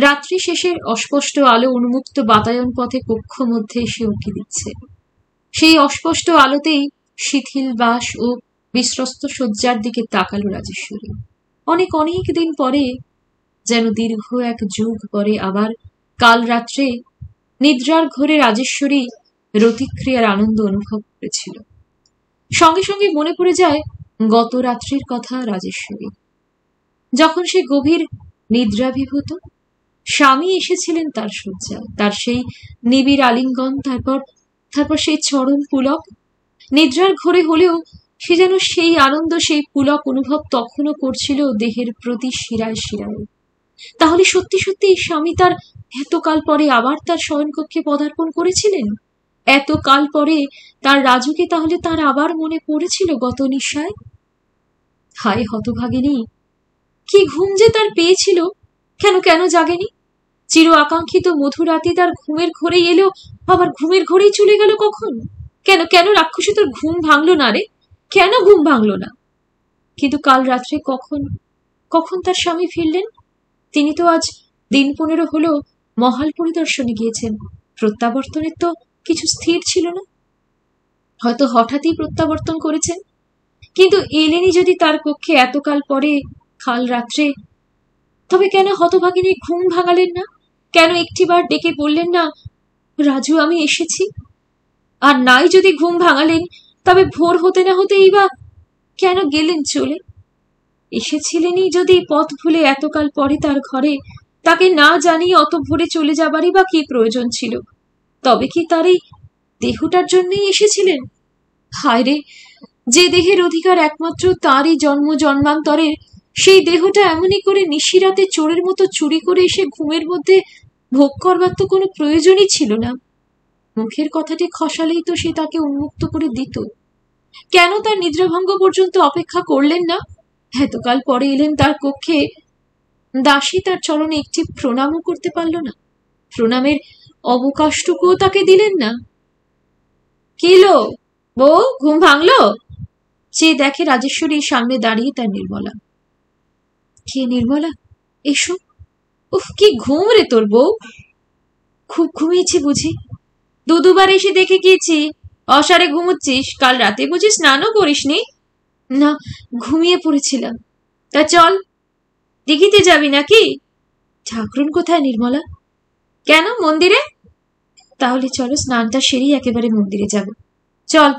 B: রাত্রি শেষের অস্পষ্ট আলো উন্মুক্ত বাতায়ন পথে কক্ষ মধ্যে এসে উঁকি দিচ্ছে।
A: সেই অস্পষ্ট আলোতেই শিথিল বাস ও বিশ্বস্ত শয্যার দিকে তাকালো রাজেশ্বরী। অনেক অনেক দিন পরে, যেন দীর্ঘ এক যুগ পরে আবার কাল রাত্রে নিদ্রার ঘোরে রাজেশ্বরী রতিক্রিয়ার আনন্দ অনুভব করেছিল। সঙ্গে সঙ্গে মনে পড়ে যায় গত রাত্রির কথা রাজেশ্বরী, যখন সে গভীর নিদ্রাভিভূত। স্বামী এসেছিলেন তার শয্যায়, তার সেই নিবিড় আলিঙ্গন, তারপর সেই চরম পুলক। নিদ্রার ঘোরে হলেও সে যেন সেই আনন্দ, সেই পুলক অনুভব তখনও করছিল দেহের প্রতি শিরায় শিরায়। তাহলে সত্যি সত্যি স্বামী তার এতকাল পরে আবার তার শয়নকক্ষে পদার্পণ করেছিলেন। এতকাল পরে তার রাজুকে তাহলে তার আবার মনে পড়েছিল গত নিশায়। হায় হতভাগিনী, কি ঘুম যে তার পেয়েছিল! কেন কেন জাগেনি? চির আকাঙ্ক্ষিত মধুরাতি তার ঘুমের ঘোরেই এলো, আবার ঘুমের ঘোরেই চলে গেল কখন? কেন কেন রাক্ষসী তোর ঘুম ভাঙলো না রে? কেন ঘুম ভাঙলো না? কিন্তু কাল রাত্রে কখন কখন তার স্বামী ফিরলেন? তিনি তো আজ দিন 15 হলো মহাল পরিদর্শনে গিয়েছেন। প্রত্যাবর্তনের তো কিছু স্থির ছিল না, হয়তো হঠাৎই প্রত্যাবর্তন করেছেন। কিন্তু এলেনি যদি তার কক্ষে এতকাল পরে কাল রাত্রে, তবে কেন হতভাগিনী ঘুম ভাঙালেন না? কেন একটিবার ডেকে বললেন না, রাজু আমি এসেছি? আর নাই যদি ঘুম ভাঙালেন, তবে ভোর হতে না হতেই বা কেন গেলেন চলে? এসেছিলেনই যদি পথ ভুলে এতকাল পরে তার ঘরে, তাকে না জানিয়ে অত ভোরে চলে যাবারই বা কি প্রয়োজন ছিল? তবে কি তার এই দেহটার জন্যই এসেছিলেন? হায় রে, যে দেহের অধিকার একমাত্র তারই জন্ম জন্মান্তরের, সেই দেহটা এমনই করে নিশিরাতে চোরের মতো চুরি করে এসে ঘুমের মধ্যে ভোগ করবার তো কোনো প্রয়োজনই ছিল না। মুখের কথাটি খসালেই তো সে তাকে উন্মুক্ত করে দিত। কেন তার নিদ্রাভঙ্গ পর্যন্ত অপেক্ষা করলেন না? এতকাল পরে এলেন তার কক্ষে, দাসী তার চরণে একটি প্রণামও করতে পারল না। প্রণামের অবকাশটুকুও তাকে দিলেন না। কিলো বউ, ঘুম ভাঙলো? চেয়ে দেখে রাজেশ্বরী সামনে দাঁড়িয়ে তার নির্মলা। কে নির্মলা? এসো। উফ, কি ঘুম রে তোর বউ! খুব ঘুমিয়েছি বুঝি? দুবার এসে দেখে গিয়েছি অসারে ঘুমোচ্ছিস। কাল রাতে বুঝি স্নানও করিসনি? না, ঘুমিয়ে পড়েছিলাম। তা চল, দিঘিতে যাবি নাকি? ঠাকুরন কোথায় নির্মলা? কেন, মন্দিরে? তাহলে চলো, স্নানটা সেরেই একেবারে মন্দিরে যাব। চল।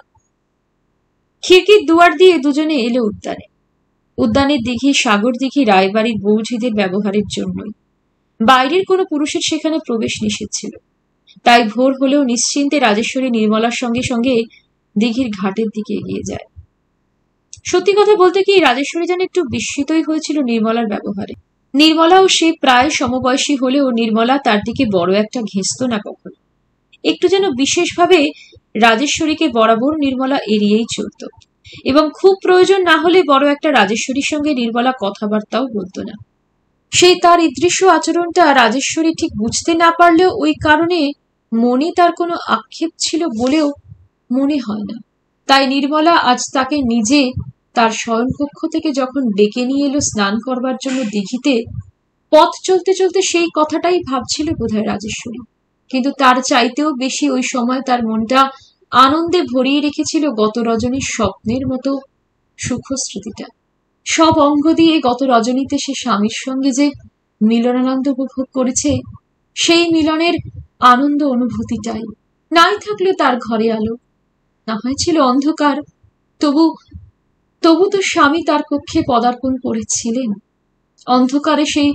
A: খিড়কির দুয়ার দিয়ে দুজনে এলো উদ্যানে। উদ্যানের দিঘি সাগর দিঘি রায়বাড়ির বৌঝিদের ব্যবহারের জন্যই। বাইরের কোনো পুরুষের সেখানে প্রবেশ নিষেধ ছিল। তাই ভোর হলেও নিশ্চিন্তে রাজেশ্বরী নির্মলার সঙ্গে সঙ্গে দিঘির ঘাটের দিকে এগিয়ে যায়। সত্যি কথা বলতে কি, রাজেশ্বরী যেন একটু বিস্মিতই হয়েছিল নির্মলার ব্যবহারে। নির্মলাও সে প্রায় সমবয়সী হলেও নির্মলা তার দিকে বড় একটা ঘেঁষত না কখনো। একটু যেন বিশেষভাবে রাজেশ্বরীকে বরাবর নির্মলা এড়িয়েই চলত, এবং খুব প্রয়োজন না হলে বড় একটা রাজেশ্বরীর সঙ্গে নির্মলা কথাবার্তাও বলতো না। সেই তার ঈদৃশ্য আচরণটা রাজেশ্বরী ঠিক বুঝতে না পারলেও ওই কারণে মনে তার কোনো আক্ষেপ ছিল বলেও মনে হয় না। তাই নির্মলা আজ তাকে নিজে তার শয়নকক্ষ থেকে যখন ডেকে নিয়ে এলো স্নান করবার জন্য দিঘিতে, পথ চলতে চলতে সেই কথাটাই ভাবছিল বোধহয় রাজেশ্বরী। কিন্তু তার চাইতেও বেশি ওই সময় তার মনটা আনন্দে ভরিয়ে রেখেছিল গত রজনীর স্বপ্নের মতো সুখ স্মৃতিটা। সব অঙ্গ দিয়ে গত রজনীতে সে স্বামীর সঙ্গে যে মিলনানন্দ উপভোগ করেছে, সেই মিলনের আনন্দ অনুভূতিটাই। নাই থাকলো তার ঘরে আলো, না হয়েছিল অন্ধকার, তবু তো স্বামী তার কক্ষে পদার্পণ করেছিলেন। অন্ধকারে সেই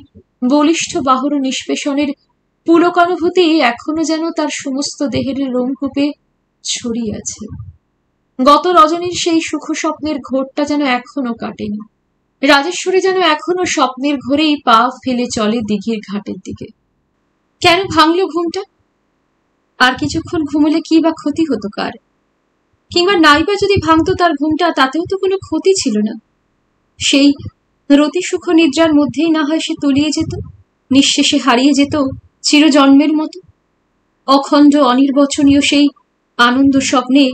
A: বলিষ্ঠ বাহুর নিষ্পেষণের পুলকানুভূতি এখনো যেন তার সমস্ত দেহের রোমকূপে ছড়িয়ে আছে। গত রজনীর সেই সুখ স্বপ্নের ঘোরটা যেন এখনো কাটেনি। রাজেশ্বরী যেন এখনো স্বপ্নের ঘোরেই পা ফেলে চলে দিঘির ঘাটের দিকে। কেন ভাঙলো ঘুমটা? আর কিছুক্ষণ ঘুমলে কি বা ক্ষতি হতো কার? কিংবা নাইবা যদি ভাঙতো তার ঘুমটা, তাতেও তো কোনো ক্ষতি ছিল না। সেই রতি সুখ নিদ্রার মধ্যেই না হয় সে তলিয়ে যেত, নিঃশেষে হারিয়ে যেত চিরজন্মের মতো। অখণ্ড অনির্বচনীয় সেই আনন্দ স্বপ্নে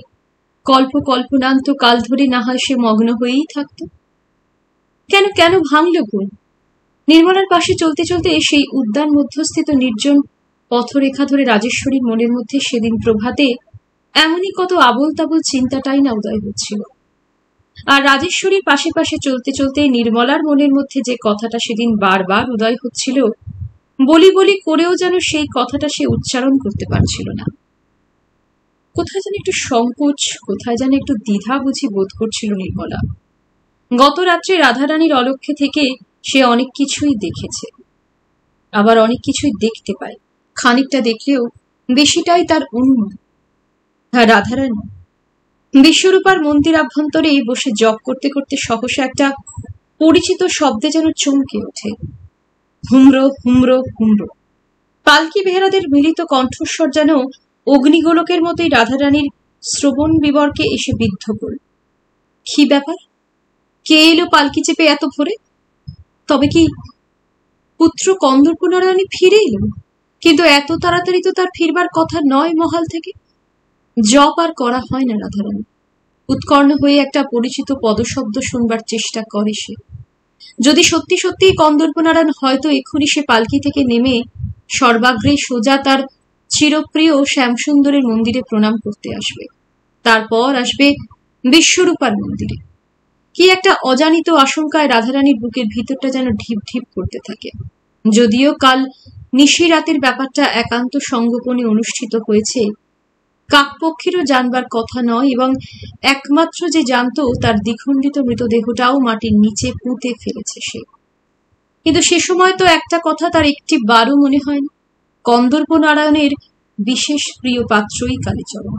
A: কল্পনান্ত কাল ধরে না হয় সে মগ্ন হয়েই থাকত। কেন কেন ভাঙল ঘুম? নির্মলার পাশে চলতে চলতে সেই উদ্যান মধ্যস্থিত নির্জন পথরেখা ধরে রাজেশ্বরীর মনের মধ্যে সেদিন প্রভাতে এমনই কত আবোল তাবোল চিন্তাটাই না উদয় হচ্ছিল। আর রাজেশ্বরীর পাশে পাশে চলতে চলতে নির্মলার মনের মধ্যে যে কথাটা সেদিন বারবার উদয় হচ্ছিল, বলি বলি করেও যেন সেই কথাটা সে উচ্চারণ করতে পারছিল না। কোথায় যেন একটু সংকোচ, কোথায় যেন একটু দ্বিধা বুঝি বোধ করছিল নির্মলা। গত রাত্রে রাধারানীর অলক্ষ্যে থেকে সে অনেক কিছুই দেখেছে, আবার অনেক কিছুই দেখতে পায়। খানিকটা দেখলেও বেশিটাই তার অনুমান। হ্যাঁ, রাধারানী বিশ্বরূপার মন্দির আভ্যন্তরে বসে জপ করতে করতে সহসা একটা পরিচিত শব্দে যেন চমকে ওঠে। হুমড়ো হুমড়ো হুমড়ো। পালকি বেহারাদের মিলিত কণ্ঠস্বর যেন অগ্নিগোলকের মতোই রাধারানীর শ্রবণ বিবরকে এসে বিদ্ধ করল। কি ব্যাপার? কে এলো পালকি চেপে এত ভোরে? তবে কি পুত্র কন্দর্প নারায়ণী ফিরে এলেন? কিন্তু এত তাড়াতাড়ি তো তার ফিরবার কথা নয় মহাল থেকে। জপ আর করা হয় না রাধারানী। উৎকর্ণ হয়ে একটা পরিচিত পদশব্দ শুনবার চেষ্টা করে সে। যদি সত্যি সত্যি কন্দর্প নারায়ণ হয়তো এক্ষুনি সে পালকি থেকে নেমে সর্বাগ্রে সোজা তার চিরপ্রিয় শ্যামসুন্দরের মন্দিরে প্রণাম করতে আসবে, তারপর আসবে বিশ্বরূপার মন্দিরে। কি একটা অজানিত আশঙ্কায় রাধারানীর বুকের ভিতরটা যেন ঢিপ ঢিপ করতে থাকে। যদিও কাল নিশি রাতের ব্যাপারটা একান্ত সংগোপনে অনুষ্ঠিত হয়েছে, কাকপক্ষেরও জানবার কথা নয়, এবং একমাত্র যে জানত তার দ্বিখণ্ডিত মৃতদেহটাও মাটির নিচে পুঁতে ফেলেছে সে। কিন্তু সে সময় তো একটা কথা তার একটি বারও মনে হয় না। কন্দর্প নারায়ণের বিশেষ প্রিয় পাত্রই কালীচরণ।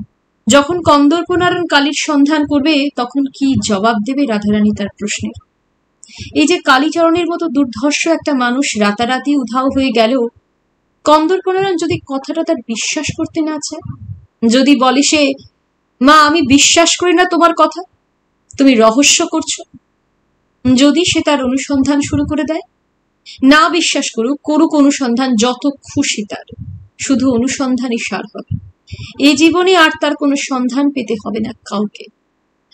A: যখন কন্দর্প নারায়ণ কালীর সন্ধান করবে তখন কি জবাব দেবে রাধারানী তার প্রশ্নের? এই যে কালীচরণের মতো দুর্ধর্ষ একটা মানুষ রাতারাতি উধাও হয়ে গেল, কন্দর্প নারায়ণ যদি কথাটা তার বিশ্বাস করতে না চায়, যদি বলে সে, মা আমি বিশ্বাস করি না তোমার কথা, তুমি রহস্য করছো, যদি সে তার অনুসন্ধান শুরু করে দেয়, না বিশ্বাস করুক, করুক অনুসন্ধান যত খুশি, তার শুধু অনুসন্ধানই সার হবে। এই জীবনে আর তার কোনো সন্ধান পেতে হবে না কাউকে।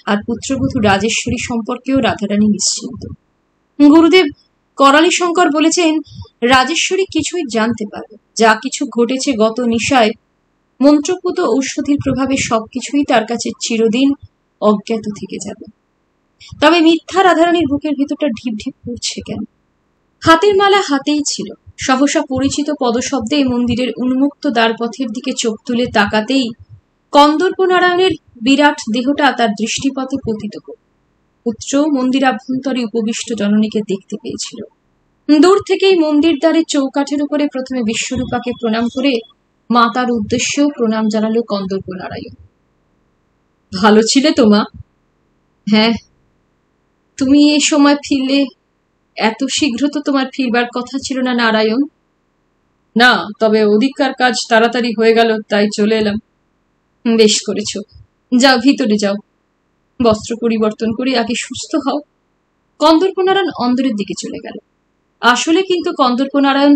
A: আর পুত্রবধূ রাজেশ্বরী সম্পর্কেও রাধারানী নিশ্চিন্ত। গুরুদেব করালি শঙ্কর বলেছেন রাজেশ্বরী কিছুই জানতে পারবে। যা কিছু ঘটেছে গত নিশায় মন্ত্রপুত ঔষধির প্রভাবে সবকিছুই তার কাছে চিরদিন অজ্ঞাত থেকে যাবে। তবে মিথ্যা রাধারানীর বুকের ভিতরটা ঢিপ ঢিপ করছে কেন? হাতের মালা হাতেই ছিল। সহসা পরিচিত পদশব্দে মন্দিরের উন্মুক্ত দ্বারপথের দিকে চোখ তুলে তাকাতেই কন্দর্প নারায়ণের বিরাট দেহটা তার দৃষ্টিপথে পতিত হল। পুত্র মন্দিরাভ্যন্তরে উপবিষ্ট জননীকে দেখতে পেয়েছিল। দূর থেকেই মন্দির দ্বারের চৌকাঠের উপরে প্রথমে বিশ্বরূপাকে প্রণাম করে মাতার উদ্দেশ্যেও প্রণাম জানালো কন্দর্প নারায়ণ। ভালো ছিলে তো মা? হ্যাঁ, তুমি এই সময় ফিরলে। এত শীঘ্র তো তোমার ফিরবার কথা ছিল না নারায়ণ। না, তবে অধিককার কাজ তাড়াতাড়ি হয়ে গেল, তাই চলে এলাম। বেশ করেছ, যাও ভিতরে যাও, বস্ত্র পরিবর্তন করে আগে সুস্থ হও। কন্দর্প নারায়ণ অন্দরের দিকে চলে গেল। আসলে কিন্তু কন্দর্প নারায়ণ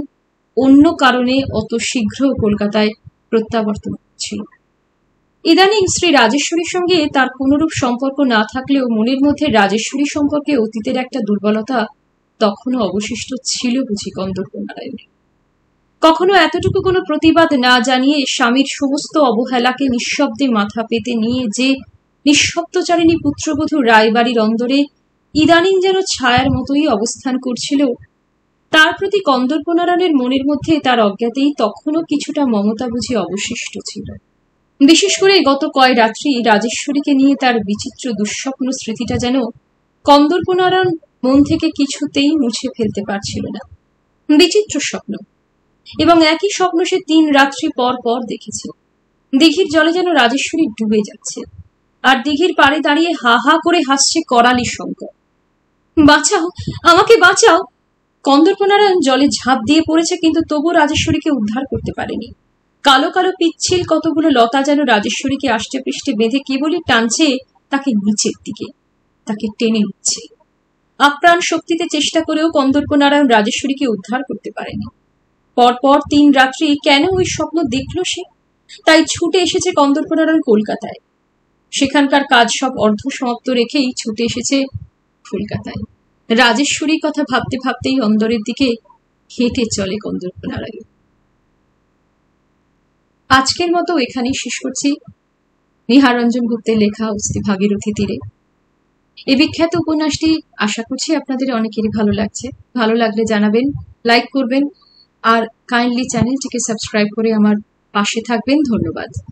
A: অন্য কারণে অত শীঘ্র কলকাতায় প্রত্যাবর্তন ছিল। ইদানিং শ্রী রাজেশ্বরীর সঙ্গে তার কোনরূপ সম্পর্ক না থাকলেও মনের মধ্যে রাজেশ্বরী সম্পর্কে অতীতের একটা দুর্বলতা তখনও অবশিষ্ট ছিল বুঝি কন্দর্প নারায়ণের। কখনো এতটুকু কোনো প্রতিবাদ না জানিয়ে স্বামীর সমস্ত অবহেলাকে নিঃশব্দে মাথা পেতে নিয়ে যে নিঃশব্দচারিণী পুত্রবধূ রায়বাড়ির অন্দরে ইদানিং যেন ছায়ার মতোই অবস্থান করছিল, তার প্রতি কন্দর্প নারায়ণের মনের মধ্যে তার অজ্ঞাতেই তখনও কিছুটা মমতা বুঝি অবশিষ্ট ছিল। বিশেষ করে গত কয় রাত্রি রাজেশ্বরীকে নিয়ে তার বিচিত্র দুঃস্বপ্ন স্মৃতিটা যেন কন্দর্প নারায়ণ মন থেকে কিছুতেই মুছে ফেলতে পারছিল না। বিচিত্র স্বপ্ন, এবং একই স্বপ্ন সে 3 রাত্রি পর পর দেখেছে। দিঘির জলে যেন রাজেশ্বরী ডুবে যাচ্ছে, আর দিঘির পাড়ে দাঁড়িয়ে হা হা করে হাসছে করালি শঙ্কর। বাঁচাও, আমাকে বাঁচাও! কন্দর্প নারায়ণ জলে ঝাঁপ দিয়ে পড়েছে, কিন্তু তবু রাজেশ্বরীকে উদ্ধার করতে পারেনি। কালো কালো পিচ্ছিল কতগুলো লতা যেন রাজেশ্বরীকে আষ্টে পৃষ্ঠে বেঁধে কেবলই টানছে তাকে নিচের দিকে, তাকে টেনে নিচ্ছে। আপ্রাণ শক্তিতে চেষ্টা করেও কন্দর্প নারায়ণ রাজেশ্বরীকে উদ্ধার করতে পারেনি। পরপর 3 রাত্রি কেন ওই স্বপ্ন দেখল সে? তাই ছুটে এসেছে কন্দর্প নারায়ণ কলকাতায়। সেখানকার কাজ সব অর্ধ সমাপ্ত রেখেই ছুটে এসেছে কলকাতায়। রাজেশ্বরীর কথা ভাবতে ভাবতেই অন্দরের দিকে হেঁটে চলে কন্দর্প নারায়ণ। আজকের মতো এখানেই শেষ করছি। নিহারঞ্জন গুপ্তের লেখা অস্থি ভাগীরথী তীরে। এই বিখ্যাত উপন্যাসটি আশা করছি আপনাদের অনেকেরই ভালো লাগছে। ভালো লাগলে জানাবেন, লাইক করবেন আর কাইন্ডলি চ্যানেলটিকে সাবস্ক্রাইব করে আমার পাশে থাকবেন। ধন্যবাদ।